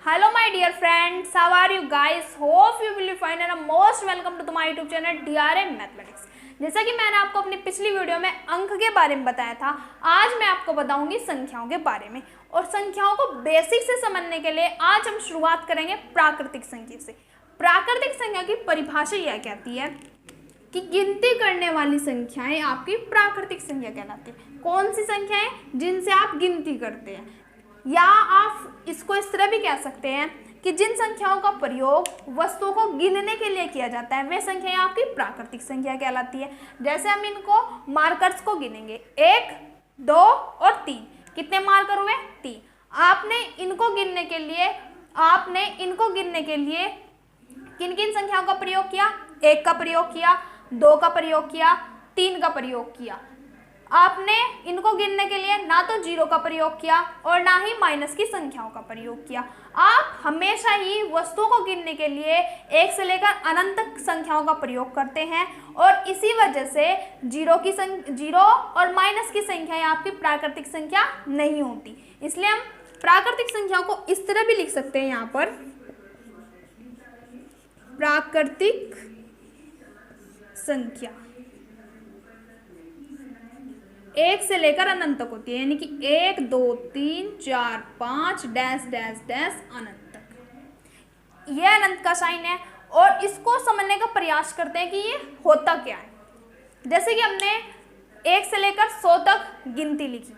Hello my dear friends, how are you guys? Hope you will be fine and most welcome to my YouTube channel DRM Mathematics। जैसा कि मैंने आपको अपनी पिछली video में अंक के बारे में बताया था, आज मैं आपको बताऊंगी संख्याओं के बारे में। और संख्याओं को बेसिक से समझने के लिए आज हम शुरुआत करेंगे प्राकृतिक संख्या से। प्राकृतिक संख्या की परिभाषा यह कहती है कि गिनती करने वाली संख्याएं आपकी प्राकृतिक संख्या कहलाती है। कौन सी संख्याएं? जिनसे आप गिनती करते हैं, या आप इसको इस तरह भी कह सकते हैं कि जिन संख्याओं का प्रयोग वस्तुओं को गिनने के लिए किया जाता है वे संख्याएं आपकी प्राकृतिक संख्या कहलाती है। जैसे हम इनको मार्कर्स को गिनेंगे, 1, 2 और 3। कितने मार्कर हुए? 3। आपने इनको गिनने के लिए किन किन संख्याओं का प्रयोग किया? 1 का प्रयोग किया, 2 का प्रयोग किया, 3 का प्रयोग किया। आपने इनको गिनने के लिए ना तो 0 का प्रयोग किया और ना ही माइनस की संख्याओं का प्रयोग किया। आप हमेशा ही वस्तुओं को गिनने के लिए 1 से लेकर अनंत तक संख्याओं का प्रयोग करते हैं और इसी वजह से 0 और माइनस की संख्याएं आपकी प्राकृतिक संख्या नहीं होती। इसलिए हम प्राकृतिक संख्याओं को इस तरह भी लिख सकते हैं, यहाँ पर प्राकृतिक संख्या 1 से लेकर अनंत तक होती है, यानी कि 1, 2, 3, 4, 5 डैश डैश डैश अनंत तक। यह अनंत का साइन है और इसको समझने का प्रयास करते हैं कि ये होता क्या है। जैसे कि हमने 1 से लेकर 100 तक गिनती लिखी,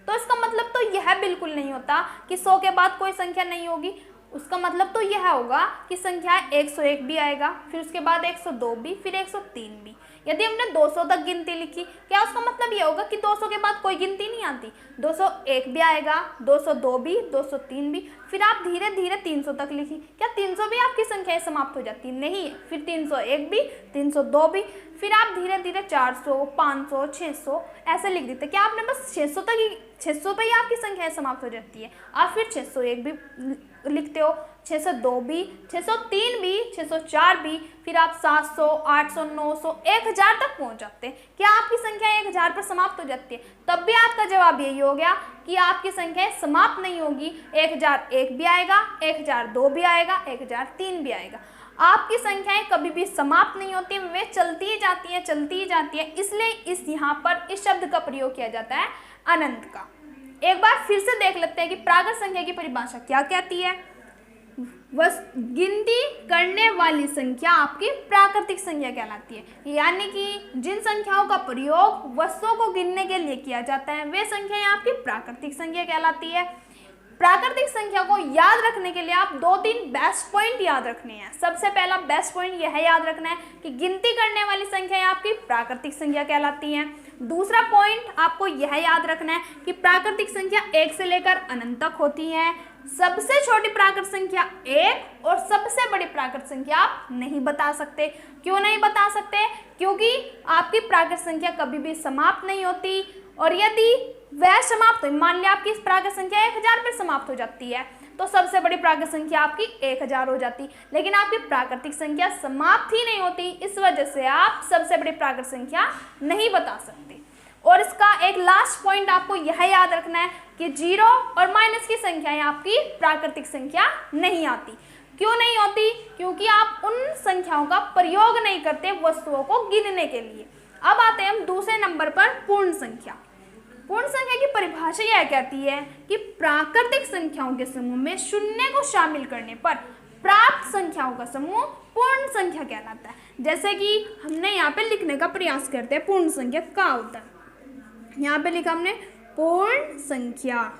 तो इसका मतलब तो यह बिल्कुल नहीं होता कि 100 के बाद कोई संख्या नहीं होगी। उसका मतलब तो यह होगा कि संख्या 101 भी आएगा, फिर उसके बाद 102 भी, फिर 103 भी। यदि हमने 200 तक गिनती लिखी, क्या उसका मतलब यह होगा कि 200 के बाद कोई गिनती नहीं आती? 201 भी आएगा, 202 भी, 203 भी, फिर आप धीरे धीरे 300 तक लिखी, क्या 300 भी आपकी संख्याएं समाप्त हो जाती? नहीं, फिर 301 भी, 302 भी, फिर आप धीरे धीरे 400, 500, 600 ऐसे लिख देते। क्या आपने बस 600 पे ही आपकी संख्याएं समाप्त हो जाती है? आप फिर 601 भी लिखते हो, 602 भी, 603 भी, 604 भी, फिर आप 700, 800, 900, 1000 तक पहुंच जाते हैं। क्या आपकी संख्या 1000 पर समाप्त हो जाती है? तब भी आपका जवाब यही हो गया कि आपकी संख्याएं समाप्त नहीं होगी। 1001 भी आएगा, 1002 भी आएगा, 1003 भी आएगा। आपकी संख्याएं कभी भी समाप्त नहीं होती, वे चलती ही जाती है। इसलिए यहाँ पर इस शब्द का प्रयोग किया जाता है अनंत का। एक बार फिर से देख लेते हैं कि प्राकृत संख्या की परिभाषा क्या कहती है। गिनती करने वाली संख्या आपकी प्राकृतिक संख्या कहलाती है, यानी कि जिन संख्याओं का प्रयोग वस्तुओं को गिनने के लिए किया जाता है वे संख्याएं आपकी प्राकृतिक संख्या कहलाती है। प्राकृतिक संख्या को याद रखने के लिए आप 2-3 बेस्ट पॉइंट याद रखने हैं। सबसे पहला बेस्ट पॉइंट यह याद रखना है कि गिनती करने वाली संख्याएं आपकी प्राकृतिक संख्या कहलाती हैं। दूसरा पॉइंट आपको यह याद रखना है कि प्राकृतिक संख्या 1 से लेकर अनंत तक होती है। सबसे छोटी प्राकृतिक संख्या 1 और सबसे बड़ी प्राकृतिक संख्या आप नहीं बता सकते। क्यों नहीं बता सकते? क्योंकि आपकी प्राकृतिक संख्या कभी भी समाप्त नहीं होती, और यदि वह समाप्त हुई, मान लिया आपकी प्राकृतिक संख्या 1000 पर समाप्त हो जाती है, तो सबसे बड़ी प्राकृतिक संख्या आपकी 1000 हो जाती। लेकिन आपकी प्राकृतिक संख्या समाप्त ही नहीं होती, इस वजह से आप सबसे बड़ी प्राकृतिक संख्या नहीं बता सकते। और इसका एक लास्ट पॉइंट आपको यह याद रखना है कि 0 और माइनस की संख्याएं आपकी प्राकृतिक संख्या नहीं आती। क्यों नहीं होती? क्योंकि आप उन संख्याओं का प्रयोग नहीं करते वस्तुओं को गिनने के लिए। अब आते हैं हम दूसरे नंबर पर पूर्ण संख्या। पूर्ण संख्या की परिभाषा यह कहती है कि प्राकृतिक संख्याओं के समूह में शून्य को शामिल करने पर प्राप्त संख्याओं का समूह पूर्ण संख्या कहलाता है। जैसे कि हमने यहाँ पे लिखने का प्रयास करते हैं पूर्ण संख्या क्या होता है। यहाँ पे लिखा हमने पूर्ण संख्या।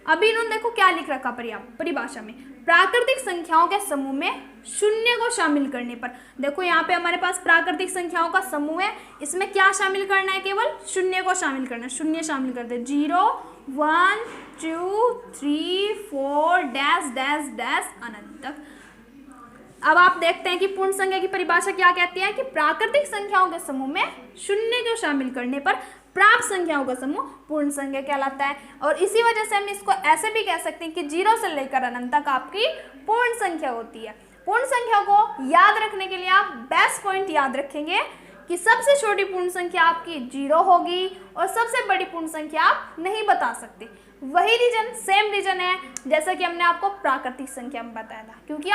अभी इन्होंने देखो क्या लिख रखा परिभाषा में, प्राकृतिक संख्याओं के समूह में शून्य को शामिल करने पर। देखो यहाँ पे हमारे पास प्राकृतिक संख्याओं का समूह है, इसमें क्या शामिल करना है? केवल शून्य को शामिल करना है। शून्य शामिल कर दे, 0, 1, 2, 3, 4 डैश डैश डैश अनंत तक। अब आप देखते हैं कि पूर्ण संख्या की परिभाषा क्या कहती है कि प्राकृतिक संख्याओं के समूह में शून्य को शामिल करने पर प्राप्त संख्याओं का समूह पूर्ण संख्या कहलाता है। और इसी वजह से हम इसको ऐसे भी कह सकते हैं कि 0 से लेकर अनंत तक आपकी पूर्ण संख्या होती है। पूर्ण संख्या को याद रखने के लिए आप बेस्ट पॉइंट याद रखेंगे कि सबसे छोटी पूर्ण संख्या आपकी 0 होगी और सबसे बड़ी पूर्ण संख्या आप नहीं बता सकते। वही रीजन, सेम रीजन है जैसा कि हमने आपको प्राकृतिक संख्या में बताया था, क्योंकि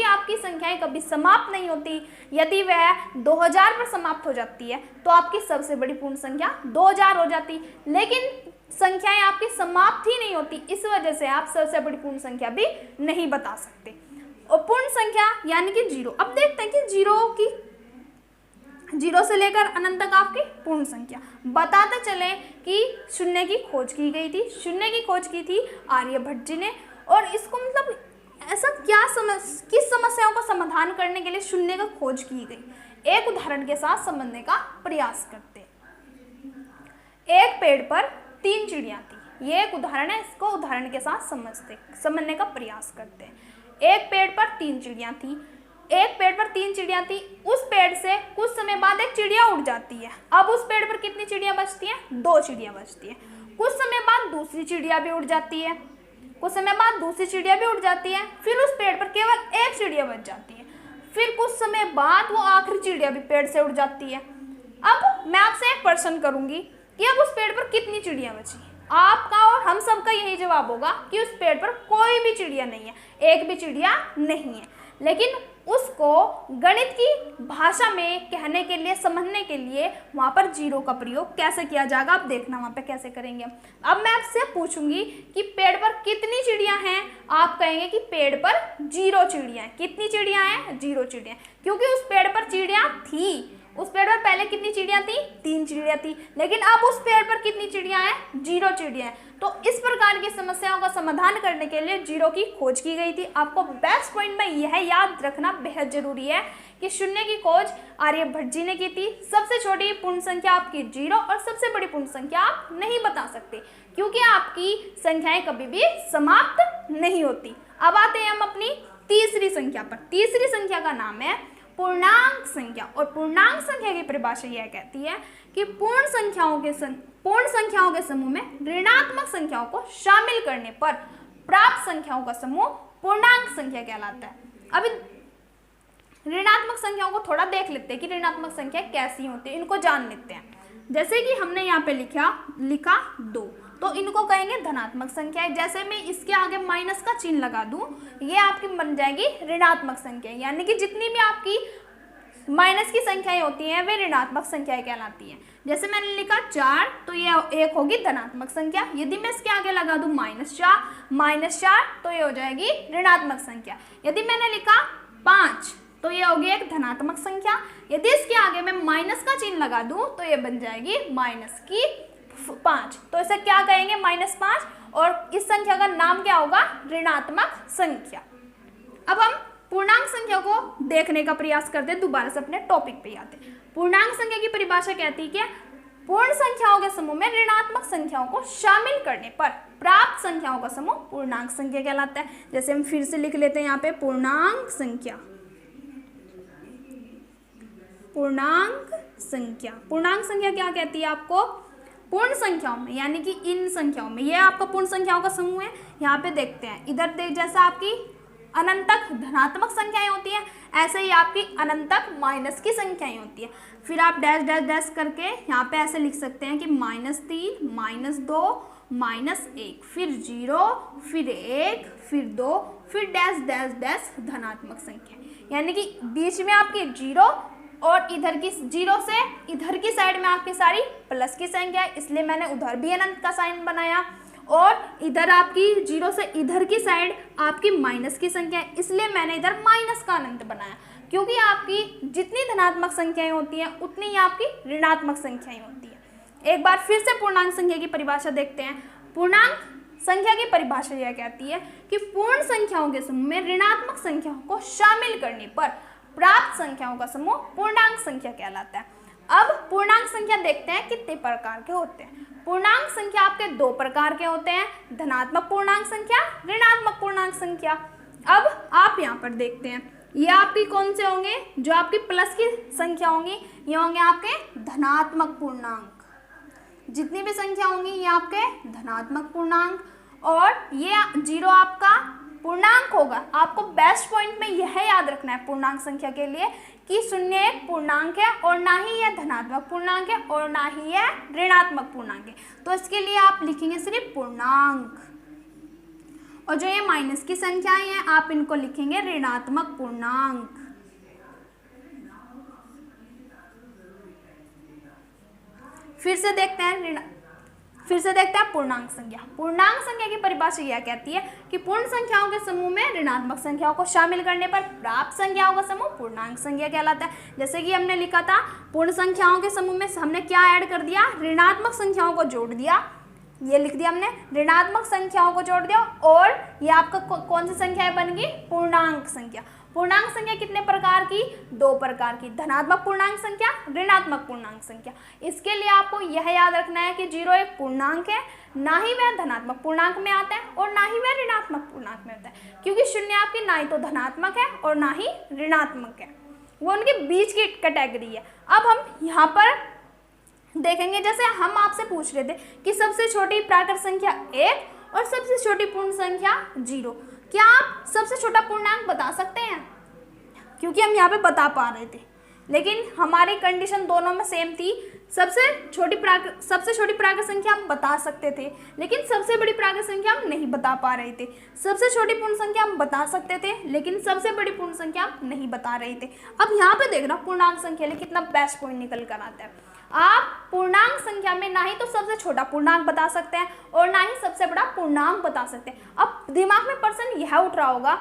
आपकी संख्याएं कभी समाप्त नहीं होती। यदि वह 2000 पर समाप्त हो जाती है तो आपकी सबसे बड़ी पूर्ण संख्या 2000 हो जाती, लेकिन संख्याएं आपकी समाप्त ही नहीं होती, इस वजह से आप सबसे बड़ी पूर्ण संख्या भी नहीं बता सकते। और पूर्ण संख्या यानी कि जीरो। अब देखते हैं कि जीरो से लेकर अनंत तक आपकी पूर्ण संख्या। बताते चले कि शून्य की खोज की गई थी, शून्य की खोज की थी आर्यभट्ट जी ने, और इसको मतलब ऐसा किस समस्याओं का समाधान करने के लिए शून्य का खोज की गई, एक उदाहरण के साथ समझने का प्रयास करते हैं। एक पेड़ पर 3 चिड़ियां थी, ये एक उदाहरण है, इसको उदाहरण के साथ समझने का प्रयास करते हैं। एक पेड़ पर 3 चिड़ियां थी, उस पेड़ से कुछ समय बाद एक चिड़िया उड़ जाती है। अब उस पेड़ पर कितनी चिड़ियां बचती हैं? 2 चिड़ियां बचती हैं। कुछ समय बाद दूसरी चिड़िया भी उड़ जाती है, फिर उस पेड़ पर केवल एक चिड़िया बच जाती है। फिर कुछ समय बाद वो आखिरी चिड़िया भी पेड़ से उड़ जाती है। अब मैं आपसे एक प्रश्न करूंगी कि अब उस पेड़ पर कितनी चिड़िया बची? आपका और हम सबका यही जवाब होगा कि उस पेड़ पर कोई भी चिड़िया नहीं है, एक भी चिड़िया नहीं है। लेकिन उसको गणित की भाषा में कहने के लिए, समझने के लिए वहाँ पर जीरो का प्रयोग कैसे किया जाएगा, आप देखना वहाँ पे कैसे करेंगे। अब मैं आपसे पूछूंगी कि पेड़ पर कितनी चिड़ियाँ हैं, आप कहेंगे कि पेड़ पर 0 चिड़ियाँ हैं। कितनी चिड़ियाँ हैं? 0 चिड़ियाँ, क्योंकि उस पेड़ पर चिड़ियाँ थी। उस पेड़ पर पहले कितनी चिड़ियाँ थी? 3 चिड़ियाँ थी, लेकिन अब उस पेड़ पर कितनी चिड़ियाँ हैं? 0 चिड़ियाँ हैं। तो इस प्रकार की समस्याओं का समाधान करने के लिए जीरो की खोज की गई थी। आपको बेस्ट पॉइंट में यह याद रखना बेहद जरूरी है कि शून्य की खोज आर्यभट्ट जी ने की थी। सबसे छोटी पूर्ण संख्या आपकी 0 और सबसे बड़ी पूर्ण संख्या आप नहीं बता सकते, क्योंकि आपकी संख्याएं कभी भी समाप्त नहीं होती। अब आते हैं हम अपनी तीसरी संख्या पर। तीसरी संख्या का नाम है पूर्णांक संख्या, और पूर्णांक संख्या की परिभाषा यह कहती है कि पूर्ण संख्याओं के समूह में ऋणात्मक संख्याओं को शामिल करने पर प्राप्त संख्याओं का समूह पूर्णांक संख्या कहलाता है। अभी ऋणात्मक संख्याओं को थोड़ा देख लेते हैं कि ऋणात्मक संख्या कैसी होती है, इनको जान लेते हैं। जैसे कि हमने यहाँ पे लिखा 2, तो इनको कहेंगे धनात्मक संख्या। जैसे मैं इसके आगे माइनस का चिन्ह लगा दूं, ये आपकी बन जाएगी ऋणात्मक संख्या, यानी कि जितनी भी आपकी माइनस की संख्याएं होती हैं वे ऋणात्मक संख्याएं कहलाती हैं। जैसे मैंने लिखा 4, तो ये एक होगी धनात्मक संख्या। यदि मैं इसके आगे लगा दूं -4, तो ये हो जाएगी ऋणात्मक संख्या। यदि मैंने लिखा 5, तो ये होगी एक धनात्मक संख्या। यदि इसके आगे मैं माइनस का चिन्ह लगा दूं, तो ये बन जाएगी -5, तो इसे क्या कहेंगे? -5, और इस संख्या का नाम क्या होगा? ऋणात्मक संख्या। अब हम पूर्णांक संख्या को देखने का प्रयास करते हैं, दोबारा से अपने टॉपिक पे आते हैं। पूर्णांक संख्या की परिभाषा कहती है कि पूर्ण संख्याओं के समूह में ऋणात्मक संख्याओं को शामिल करने पर प्राप्त संख्याओं का समूह पूर्णांक संख्या कहलाता है। जैसे हम फिर से लिख लेते हैं यहाँ पे पूर्णांक संख्या। पूर्णांक संख्या क्या कहती है आपको? पूर्ण संख्याओं में, यानी कि इन संख्याओं में, यह आपका पूर्ण संख्याओं का समूह है। यहाँ पे देखते हैं, इधर जैसा आपकी अनंत तक धनात्मक संख्याएं होती हैं, ऐसे ही आपकी अनंत तक माइनस की संख्याएं होती है। फिर आप डैश डैश डैश करके यहाँ पे ऐसे लिख सकते हैं कि -3, -2, -1, फिर 0, फिर 1, फिर 2, फिर डैश डैश डैश धनात्मक संख्या, यानी कि बीच में आपकी 0 और इधर की 0 से इधर की साइड में आपकी सारी प्लस की संख्या है, इसलिए मैंने उधर भी अनंत का साइन बनाया। और इधर आपकी 0 से इधर की साइड आपकी माइनस की संख्या है, इसलिए मैंने इधर माइनस का अनंत बनाया। क्योंकि आपकी जितनी धनात्मक संख्याएं होती हैं उतनी ही आपकी ऋणात्मक संख्याएं होती हैं। एक बार फिर से पूर्णांक संख्या की परिभाषा देखते हैं। पूर्णांक संख्या की परिभाषा यह कहती है कि पूर्ण संख्याओं के समूह में ऋणात्मक संख्याओं को शामिल करने पर प्राप्त संख्याओं का समूह पूर्णांक संख्या कहलाता है। अब पूर्णांक संख्या देखते हैं कितने प्रकार के होते हैं। पूर्णांक संख्या आपके 2 प्रकार के होते हैं, धनात्मक पूर्णांक संख्या, ऋणात्मक पूर्णांक संख्या। अब आप यहाँ पर देखते हैं, ये आपकी कौन से होंगे? जो आपकी प्लस की संख्या होंगी ये होंगे आपके धनात्मक पूर्णांक। जितनी भी संख्या होंगी ये आपके धनात्मक पूर्णांक, और ये 0 आपका पूर्णांक होगा। आपको बेस्ट पॉइंट में यह याद रखना है पूर्णांक संख्या के लिए कि शून्य एक पूर्णांक है और ना ही यह धनात्मक पूर्णांक है और ना ही यह ऋणात्मक पूर्णांक है। तो इसके लिए आप लिखेंगे सिर्फ पूर्णांक, और जो ये माइनस की संख्याएं हैं आप इनको लिखेंगे ऋणात्मक पूर्णांक। फिर से देखते हैं पूर्णांक संख्या। पूर्णांक संख्या की परिभाषा यह कहती है कि पूर्ण संख्याओं के समूह में ऋणात्मक संख्याओं को शामिल करने पर प्राप्त संख्याओं का समूह पूर्णांक संख्या कहलाता है। जैसे कि हमने लिखा था पूर्ण संख्याओं के समूह में हमने क्या ऐड कर दिया, ऋणात्मक संख्याओं को जोड़ दिया, ये लिख दिया हमने, ऋणात्मक संख्याओं को जोड़ दिया, और ये आपका कौन सी संख्या बन गई, पूर्णांक संख्या। पूर्णांक संख्या कितने प्रकार की, 2 प्रकार की, धनात्मक पूर्णांक संख्या, ऋणात्मक पूर्णांक संख्या। इसके लिए आपको यह याद रखना है कि 0 एक पूर्णांक है, ना ही वह धनात्मक पूर्णांक में आता है और ना ही वह ऋणात्मक पूर्णांक में आता है, क्योंकि शून्य आपकी ना ही तो धनात्मक है और ना ही ऋणात्मक है, वो उनके बीच की कैटेगरी है। अब हम यहाँ पर देखेंगे, जैसे हम आपसे पूछ रहे थे कि सबसे छोटी प्राकृत संख्या 1 और सबसे छोटी पूर्ण संख्या 0, क्या आप सबसे छोटा पूर्णांक बता सकते हैं? क्योंकि हम यहाँ पे बता पा रहे थे, लेकिन हमारी कंडीशन दोनों में सेम थी। सबसे छोटी प्राकृत संख्या हम बता सकते थे, लेकिन सबसे बड़ी प्राकृत संख्या हम नहीं बता पा रहे थे। सबसे छोटी पूर्ण संख्या हम बता सकते थे, लेकिन सबसे बड़ी पूर्ण संख्या हम नहीं बता रहे थे। अब यहाँ पे देखना पूर्णांक संख्या लिए कितना बेस्ट पॉइंट निकल कर आता है। आप पूर्णांक संख्या में ना ही तो सबसे छोटा पूर्णांक बता सकते हैं और ना ही सबसे बड़ा पूर्णांक बता सकते हैं। अब दिमाग में प्रश्न यह उठ रहा होगा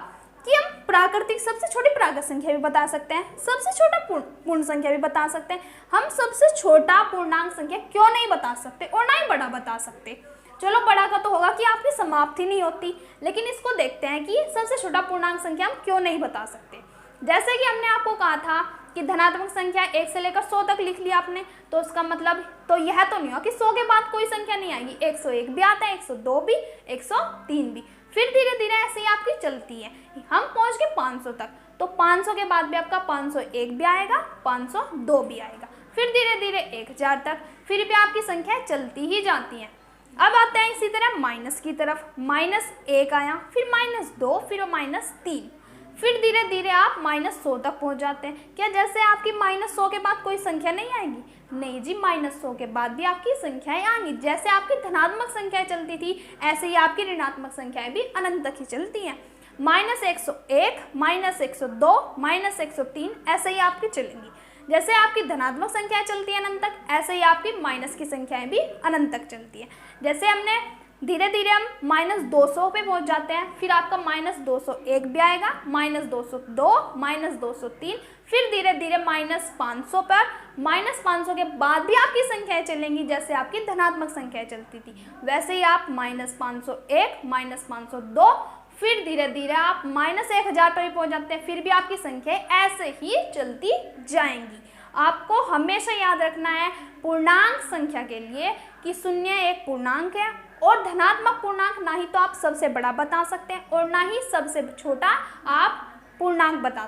कि हम प्राकृतिक सबसे छोटी प्राकृत संख्या भी बता सकते हैं, सबसे छोटा पूर्ण संख्या भी बता सकते हैं, हम सबसे छोटा पूर्णांक संख्या क्यों नहीं बता सकते और ना ही बड़ा बता सकते? चलो बड़ा का तो होगा कि आपकी समाप्ति नहीं होती, लेकिन इसको देखते हैं कि सबसे छोटा पूर्णांक संख्या हम क्यों नहीं बता सकते। जैसे कि हमने आपको कहा था कि धनात्मक संख्या 1 से लेकर 100 तक लिख लिया आपने, तो उसका मतलब तो यह तो नहीं हो कि 100 के बाद कोई संख्या नहीं आएगी, 101 भी आता है, 102 भी, 103 भी, फिर धीरे धीरे ऐसे ही आपकी चलती है। हम पहुंच गए 500 तक, तो 500 के बाद भी आपका 501 भी आएगा, 502 भी आएगा, फिर धीरे धीरे 1000 तक, फिर भी आपकी संख्या चलती ही जाती है। अब आते हैं इसी तरह माइनस की तरफ, -1 आया, फिर -2, फिर -3, फिर धीरे धीरे आप -100 तक पहुंच जाते हैं। क्या जैसे आपकी -100 के बाद कोई संख्या नहीं आएगी? नहीं जी, -100 के बाद भी आपकी संख्याएं आएंगी। जैसे आपकी धनात्मक संख्याएं चलती थी, ऐसे ही आपकी ऋणात्मक संख्याएं भी अनंत तक ही चलती हैं। -101, -102, -103 ऐसे ही आपकी चलेंगी। जैसे आपकी धनात्मक संख्याएं चलती है अनंत तक, ऐसे ही आपकी माइनस की संख्याएं भी अनंत तक चलती है। जैसे हमने धीरे धीरे हम -200 पे पहुंच जाते हैं, फिर आपका -201 भी आएगा, -202, -203, फिर धीरे धीरे -500 पर, -500 के बाद भी आपकी संख्याएं चलेंगी जैसे आपकी धनात्मक संख्याएं चलती थी। वैसे ही आप -501, -502, फिर धीरे धीरे आप -1000 पर भी पहुंच जाते हैं, फिर भी आपकी संख्याएं ऐसे ही चलती जाएंगी। आपको हमेशा याद रखना है पूर्णांक संख्या के लिए कि शून्य एक पूर्णांक है और धनात्मक पूर्णांक ना ही तो आप सबसे बड़ा बता सकते हैं और ना ही सबसे छोटा आप पूर्णांक बता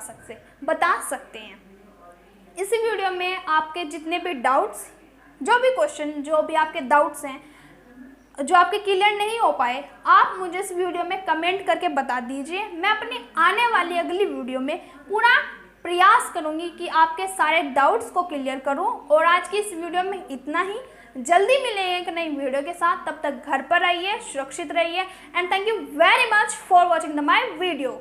सकते हैं। इस वीडियो में आपके जितने भी डाउट्स, जो भी क्वेश्चन, जो भी आपके डाउट्स हैं जो आपके क्लियर नहीं हो पाए, आप मुझे इस वीडियो में कमेंट करके बता दीजिए। मैं अपनी आने वाली अगली वीडियो में पूरा प्रयास करूंगी कि आपके सारे डाउट्स को क्लियर करूं। और आज की इस वीडियो में इतना ही। जल्दी मिलेंगे एक नई वीडियो के साथ, तब तक घर पर रहिए, सुरक्षित रहिए, and thank you very much for watching my video.